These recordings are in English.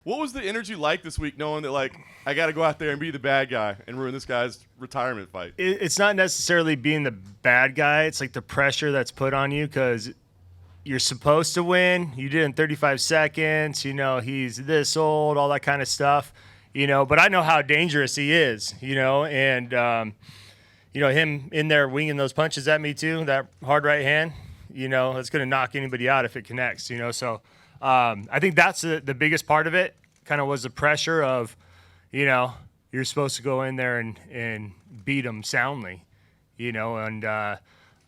What was the energy like this week, knowing that, like, I got to go out there and be the bad guy and ruin this guy's retirement fight? It's not necessarily being the bad guy. It's like the pressure that's put on you because you're supposed to win. You did it in 35 seconds. You know, he's this old, all that kind of stuff. You know, but I know how dangerous he is, you know, and, you know, him in there winging those punches at me too, that hard right hand, you know, it's going to knock anybody out if it connects, you know. So I think that's the biggest part of it, kind of was the pressure of, you know, you're supposed to go in there and beat him soundly, you know, and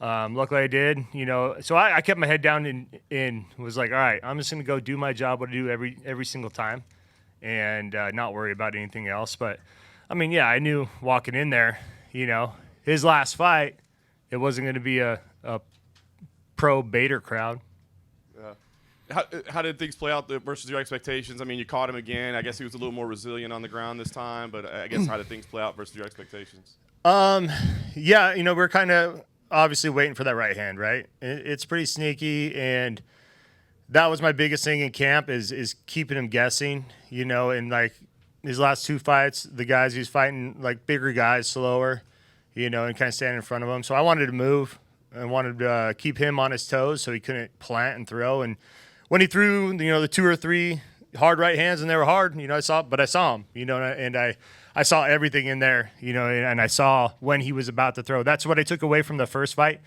luckily I did, you know. So I kept my head down and was like, all right, I'm just going to go do my job, what I do every single time, and not worry about anything else. But, I mean, yeah, I knew walking in there, you know, his last fight, it wasn't going to be a pro Bader crowd. How did things play out versus your expectations? I mean, you caught him again. I guess he was a little more resilient on the ground this time, but I guess how did things play out versus your expectations? Yeah, you know, we're kind of obviously waiting for that right hand, right? It's pretty sneaky, and that was my biggest thing in camp is keeping him guessing, you know. And like his last two fights, the guys he's fighting, like bigger guys, slower, you know, and kind of standing in front of him. So I wanted to move and wanted to keep him on his toes so he couldn't plant and throw. And when he threw, you know, the 2 or 3 hard right hands, and they were hard, you know, I saw him, you know, and I saw everything in there, you know, and I saw when he was about to throw. That's what I took away from the first fight.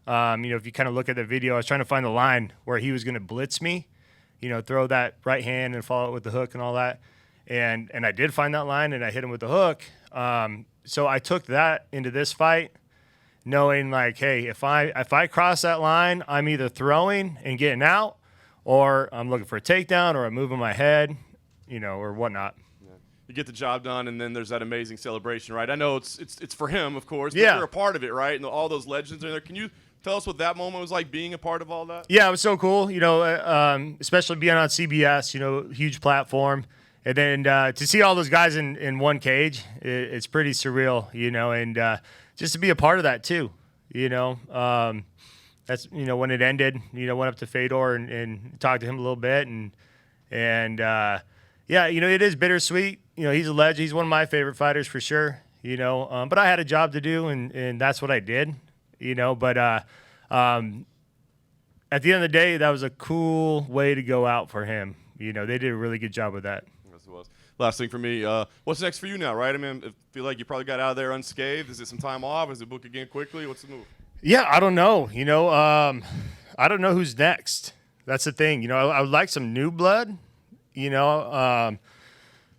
You know, if you kind of look at the video, I was trying to find the line where he was going to blitz me, you know, throw that right hand and follow it with the hook and all that. And I did find that line, and I hit him with the hook. So I took that into this fight, knowing like, hey, if I cross that line, I'm either throwing and getting out, or I'm looking for a takedown, or I'm moving my head, you know, or whatnot. You get the job done, and then there's that amazing celebration, right? I know it's for him, of course, but Yeah. you're a part of it, right? And all those legends are there. Can you tell us what that moment was like, being a part of all that? Yeah, it was so cool, you know, especially being on CBS, you know, huge platform. And then to see all those guys in one cage, it's pretty surreal, you know, and just to be a part of that too, you know. That's, you know, when it ended, you know, went up to Fedor and talked to him a little bit. And yeah, you know, it is bittersweet. You know, he's a legend. He's one of my favorite fighters for sure, you know. But I had a job to do, and that's what I did, you know. But at the end of the day, that was a cool way to go out for him. You know, they did a really good job with that. Yes, it was. Last thing for me, what's next for you now, right? I mean, I feel like you probably got out of there unscathed. Is it some time off? Is it book again quickly? What's the move? Yeah, I don't know. You know, I don't know who's next. That's the thing. You know, I would like some new blood. You know,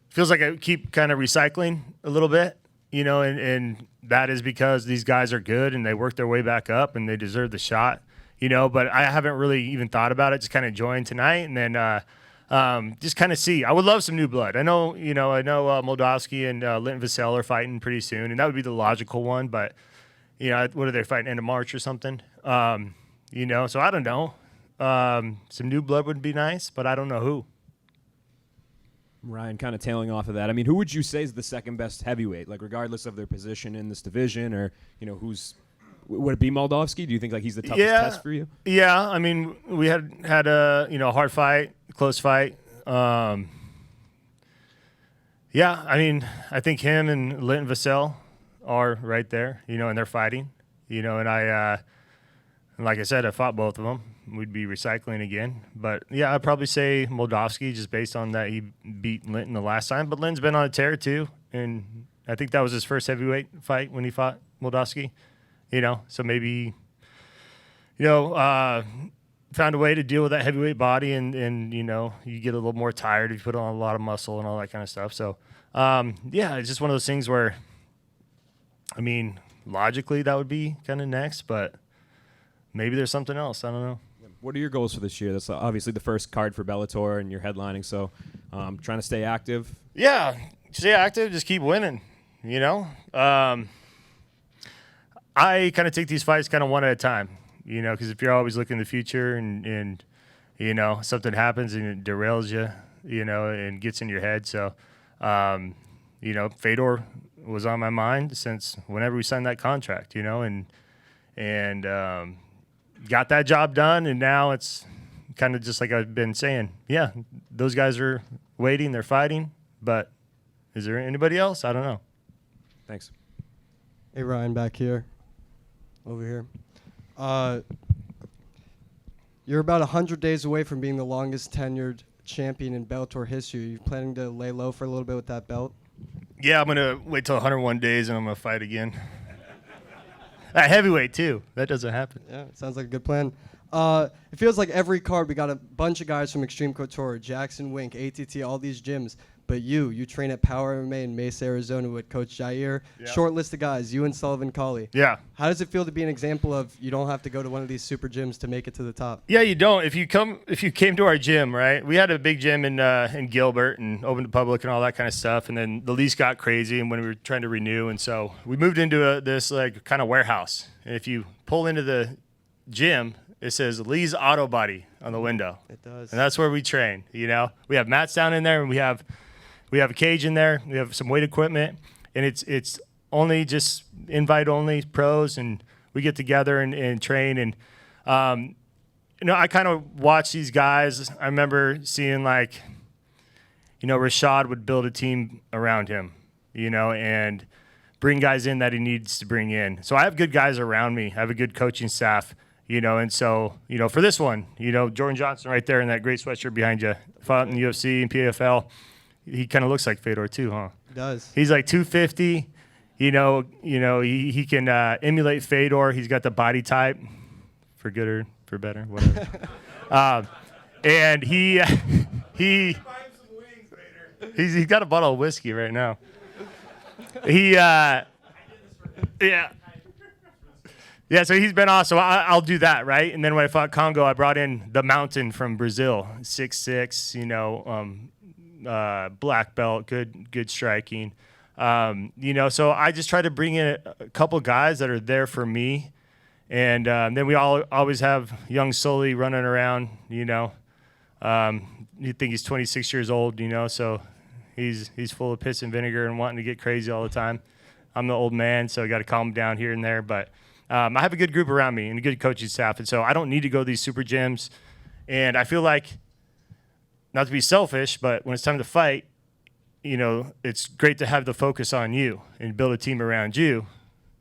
feels like I keep kind of recycling a little bit. You know, and that is because these guys are good and they work their way back up and they deserve the shot. You know, but I haven't really even thought about it. Just kind of join tonight and then just kind of see. I would love some new blood. I know Moldavsky and Linton Vassell are fighting pretty soon, and that would be the logical one. But you know, what are they fighting, end of March or something? You know, so I don't know. Some new blood would be nice, but I don't know who. Ryan, kind of tailing off of that, I mean, who would you say is the second best heavyweight, like regardless of their position in this division, or, you know, would it be Moldavsky? Do you think like he's the toughest test for you? Yeah, I mean, we had a, you know, hard fight, close fight. Yeah, I mean, I think him and Linton Vassell are right there, you know, and they're fighting, you know, and like I said, I fought both of them. We'd be recycling again. But, yeah, I'd probably say Moldavsky just based on that he beat Linton the last time. But Linton's been on a tear too, and I think that was his first heavyweight fight when he fought Moldavsky, you know. So maybe, you know, found a way to deal with that heavyweight body and you know, you get a little more tired if you put on a lot of muscle and all that kind of stuff. So, yeah, it's just one of those things where, I mean, logically that would be kind of next, but maybe there's something else. I don't know. What are your goals for this year? That's obviously the first card for Bellator, and you're headlining, so trying to stay active. Yeah, stay active, just keep winning, you know. I kind of take these fights kind of one at a time, you know, because if you're always looking in the future and you know, something happens and it derails you, you know, and gets in your head. So, you know, Fedor was on my mind since whenever we signed that contract, you know, and got that job done, and now it's kind of just like I've been saying. Yeah, those guys are waiting, they're fighting. But is there anybody else? I don't know. Thanks. Hey, Ryan, back here. Over here. You're about 100 days away from being the longest tenured champion in Bellator history. Are you planning to lay low for a little bit with that belt? Yeah, I'm going to wait till 101 days and I'm going to fight again. At heavyweight, too. That doesn't happen. Yeah, it sounds like a good plan. It feels like every card we got a bunch of guys from Extreme Couture, Jackson Wink, ATT, all these gyms. But you train at Power MMA in Mesa, Arizona with Coach Jair. Yeah. Short list of guys, you and Sullivan Colley. Yeah. How does it feel to be an example of you don't have to go to one of these super gyms to make it to the top? Yeah, you don't. If you came to our gym, right? We had a big gym in Gilbert and open to public and all that kind of stuff. And then the lease got crazy, and when we were trying to renew, and so we moved into this like kind of warehouse. And if you pull into the gym, it says Lee's Auto Body on the window. It does. And that's where we train. You know, we have mats down in there, and we have a cage in there. We have some weight equipment, and it's only just invite only pros, and we get together and train. And I kind of watch these guys. I remember seeing Rashad would build a team around him, and bring guys in that he needs to bring in. So I have good guys around me. I have a good coaching staff. And so, for this one, Jordan Johnson right there in that great sweatshirt behind you, fought in the UFC and PFL. He kind of looks like Fedor too, huh? He does. He's like 250. He can emulate Fedor. He's got the body type, for good or for better, whatever. And he's got a bottle of whiskey right now. Yeah, so he's been awesome. I'll do that, right? And then when I fought Congo, I brought in the Mountain from Brazil, 6'6", black belt, good striking. So I just try to bring in a couple guys that are there for me. And then we always have young Sully running around, You think he's 26 years old, so he's full of piss and vinegar and wanting to get crazy all the time. I'm the old man, so I got to calm him down here and there, but I have a good group around me and a good coaching staff, and so I don't need to go to these super gyms. And I feel like, not to be selfish, but when it's time to fight, it's great to have the focus on you and build a team around you,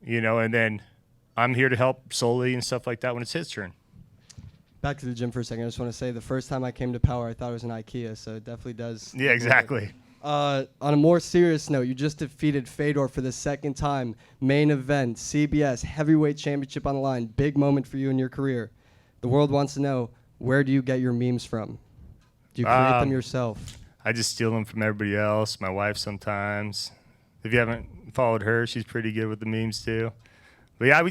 and then I'm here to help solely and stuff like that when it's his turn. Back to the gym for a second. I just want to say the first time I came to Power, I thought it was an IKEA, so it definitely does. Yeah, exactly. On a more serious note, you just defeated Fedor for the second time. Main event, CBS, heavyweight championship on the line. Big moment for you in your career. The world wants to know, where do you get your memes from? Do you create them yourself? I just steal them from everybody else, my wife sometimes. If you haven't followed her, she's pretty good with the memes too. But yeah,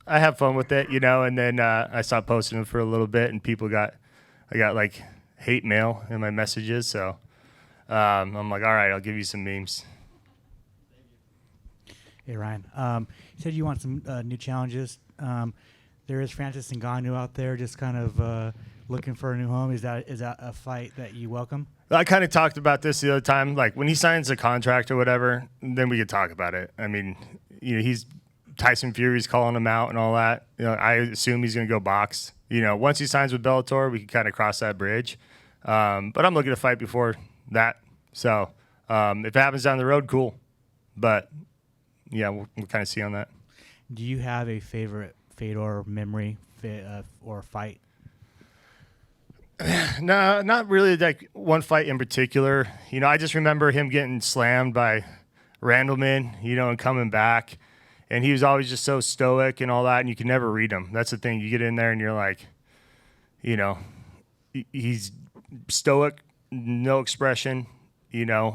I have fun with it, and then I stopped posting them for a little bit, and I got like hate mail in my messages, so I'm like, all right, I'll give you some memes. Hey, Ryan. You said you want some new challenges. There is Francis Ngannou out there just kind of looking for a new home. Is that a fight that you welcome? I kind of talked about this the other time. Like, when he signs a contract or whatever, then we could talk about it. I mean, he's Tyson Fury's calling him out and all that. I assume he's going to go box. Once he signs with Bellator, we can kind of cross that bridge. But I'm looking to fight before that. So if it happens down the road, cool. But yeah, we'll kind of see on that. Do you have a favorite Fedor memory or fight? No, not really like one fight in particular. I just remember him getting slammed by Randleman, and coming back. And he was always just so stoic and all that, and you can never read him. That's the thing. You get in there and you're like, he's stoic, no expression. You talk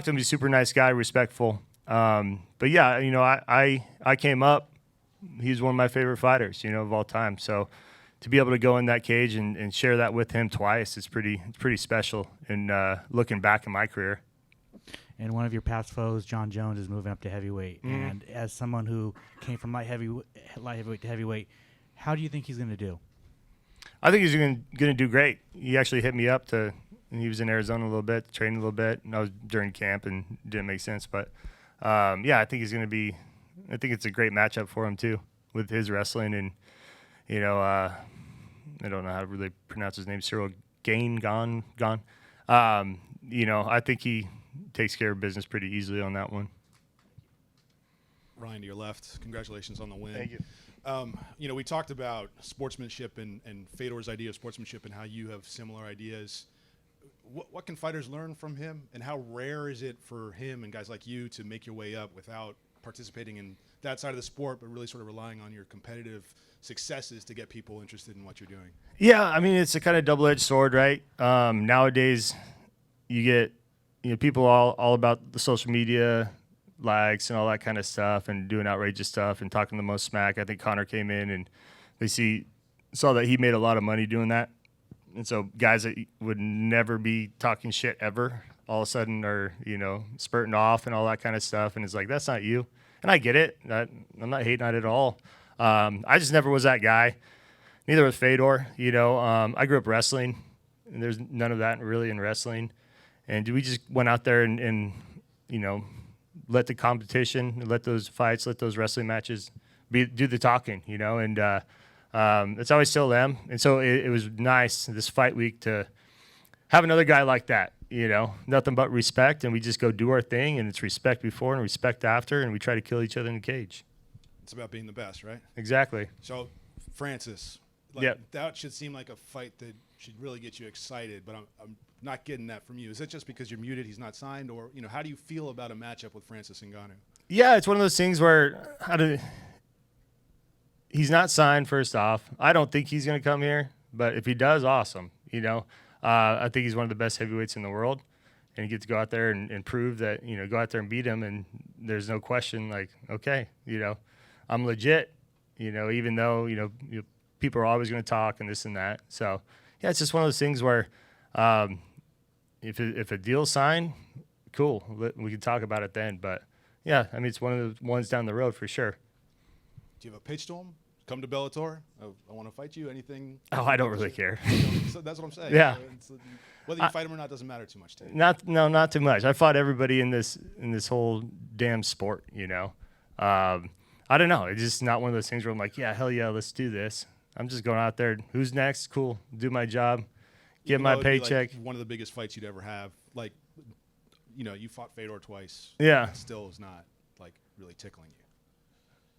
to him, he's a super nice guy, respectful. But yeah, I came up. He's one of my favorite fighters, of all time. So to be able to go in that cage and share that with him twice, it's pretty special. And looking back in my career. And one of your past foes, John Jones, is moving up to heavyweight. Mm-hmm. And as someone who came from light heavyweight to heavyweight, how do you think he's going to do? I think he's going to do great. He actually hit me up and he was in Arizona a little bit, training a little bit, and I was during camp and it didn't make sense. But I think he's going to be. I think it's a great matchup for him too, with his wrestling and I don't know how to really pronounce his name, Cyril gone. You know, I think he takes care of business pretty easily on that one. Ryan, to your left, congratulations on the win. Thank you. You know, we talked about sportsmanship and Fedor's idea of sportsmanship and how you have similar ideas. What can fighters learn from him, and how rare is it for him and guys like you to make your way up without participating in that side of the sport, but really sort of relying on your competitive successes to get people interested in what you're doing? Yeah, I mean, it's a kind of double-edged sword, right? Nowadays, you get people all about the social media likes and all that kind of stuff and doing outrageous stuff and talking the most smack. I think Connor came in and they saw that he made a lot of money doing that. And so guys that would never be talking shit ever all of a sudden are, spurting off and all that kind of stuff. And it's like, that's not you. And I get it. I'm not hating on it at all. I just never was that guy. Neither was Fedor. I grew up wrestling, and there's none of that really in wrestling. And we just went out there and let the competition, let those fights, let those wrestling matches do the talking, and it's always still them. And so it was nice this fight week to have another guy like that, nothing but respect, and we just go do our thing, and it's respect before and respect after, and we try to kill each other in the cage. It's about being the best, right? Exactly. So, Francis, that should seem like a fight that should really get you excited, but I'm not getting that from you. Is it just because you're muted, he's not signed, or how do you feel about a matchup with Francis Ngannou? Yeah, it's one of those things where he's not signed. First off, I don't think he's going to come here, but if he does, awesome. I think he's one of the best heavyweights in the world, and he gets to go out there and prove that go out there and beat him, and there's no question. Like, okay, I'm legit. Even though people are always going to talk and this and that. So yeah, it's just one of those things where. If a deal's signed, cool. We can talk about it then. But, yeah, I mean, it's one of the ones down the road for sure. Do you have a pitch to him? Come to Bellator. I want to fight you. Anything? Oh, I don't really care. So that's what I'm saying. Yeah. Whether you fight him or not doesn't matter too much to you. Not too much. I fought everybody in this whole damn sport, I don't know. It's just not one of those things where I'm like, yeah, hell yeah, let's do this. I'm just going out there. Who's next? Cool. Do my job. Get my paycheck. One of the biggest fights you'd ever have. Like, you fought Fedor twice. Yeah. It still is not, really tickling you.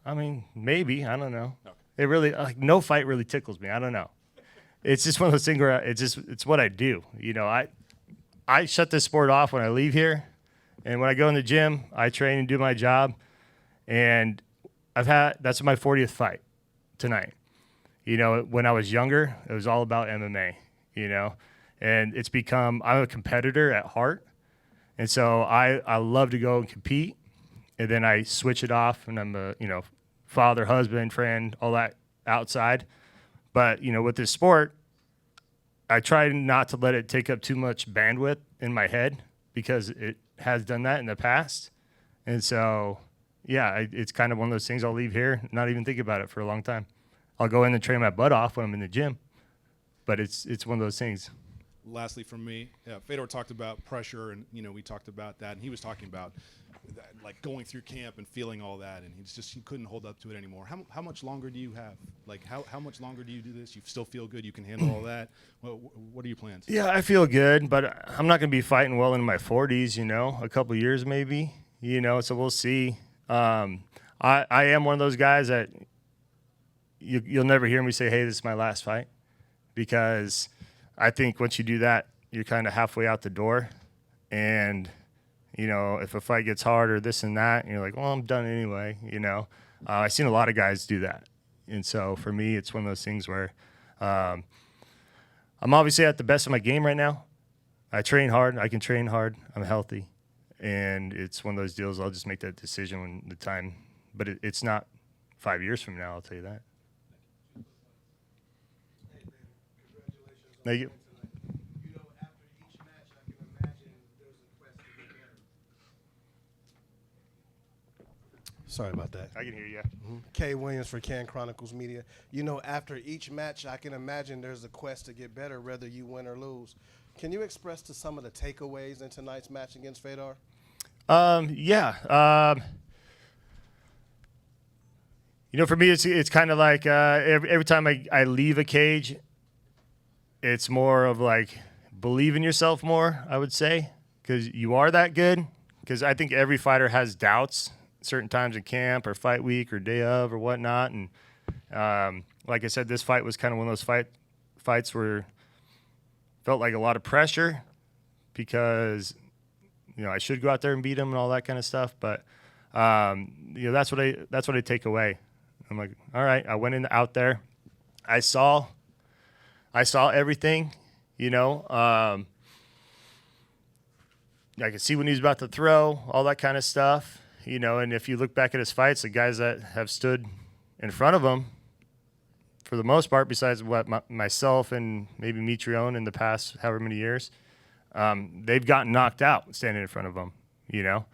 I mean, maybe. I don't know. Okay. It really, no fight really tickles me. I don't know. It's just one of those things where it's what I do. I shut this sport off when I leave here. And when I go in the gym, I train and do my job. And that's my 40th fight tonight. When I was younger, it was all about MMA. And it's become, I'm a competitor at heart. And so I love to go and compete, and then I switch it off, and I'm a, father, husband, friend, all that outside. But, with this sport, I try not to let it take up too much bandwidth in my head, because it has done that in the past. And so, yeah, it's kind of one of those things. I'll leave here, not even think about it for a long time. I'll go in and train my butt off when I'm in the gym. But it's one of those things. Lastly, from me, Fedor talked about pressure, and we talked about that, and he was talking about that, going through camp and feeling all that, and he couldn't hold up to it anymore. How much longer do you have? How much longer do you do this? You still feel good? You can handle all that? What are your plans? Yeah, I feel good, but I'm not going to be fighting well into my 40s. A couple years maybe. So we'll see. I am one of those guys that you'll never hear me say, "Hey, this is my last fight." Because I think once you do that, you're kind of halfway out the door. And, if a fight gets hard or this and that, and you're like, well, I'm done anyway, I've seen a lot of guys do that. And so for me, it's one of those things where I'm obviously at the best of my game right now. I train hard. I can train hard. I'm healthy. And it's one of those deals, I'll just make that decision when the time. But it's not 5 years from now, I'll tell you that. Thank you. After each match, I can imagine there's a quest to get better. Sorry about that. I can hear you. Kay Williams for Can Chronicles Media. After each match, I can imagine there's a quest to get better, whether you win or lose. Can you express to some of the takeaways in tonight's match against Fedor? Yeah. For me, it's kind of like every time I leave a cage, it's more of like believe in yourself more, I would say, because you are that good. Because I think every fighter has doubts certain times in camp or fight week or day of or whatnot. And like I said, this fight was kind of one of those fights where felt like a lot of pressure because, you know, I should go out there and beat him and all that kind of stuff. But, you know, that's what I take away. I'm like, all right, I went out there. I saw everything, you know. I could see when he was about to throw, all that kind of stuff, you know. And if you look back at his fights, the guys that have stood in front of him, for the most part, besides myself and maybe Mitrione in the past however many years, they've gotten knocked out standing in front of him, you know.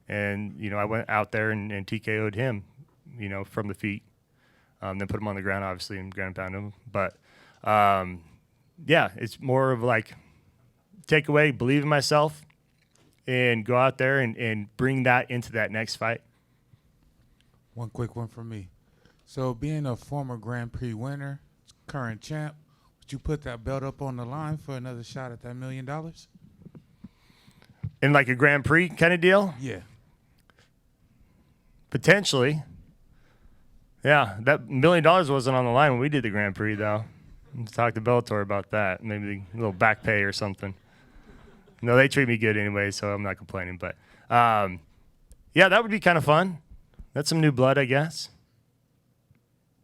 And, you know, I went out there and TKO'd him, you know, from the feet. Then put him on the ground, obviously, and ground pound him. But, yeah, it's more of like takeaway, believe in myself, and go out there and bring that into that next fight. One quick one from me. So being a former Grand Prix winner, current champ, would you put that belt up on the line for another shot at that $1 million? In like a Grand Prix kind of deal? Yeah. Potentially. Yeah, that $1 million wasn't on the line when we did the Grand Prix, though. Let's talk to Bellator about that. Maybe a little back pay or something. No, they treat me good anyway, so I'm not complaining. But, yeah, that would be kind of fun. That's some new blood, I guess.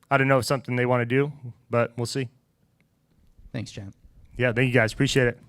I don't know if something they want to do, but we'll see. Thanks, champ. Yeah, thank you guys. Appreciate it.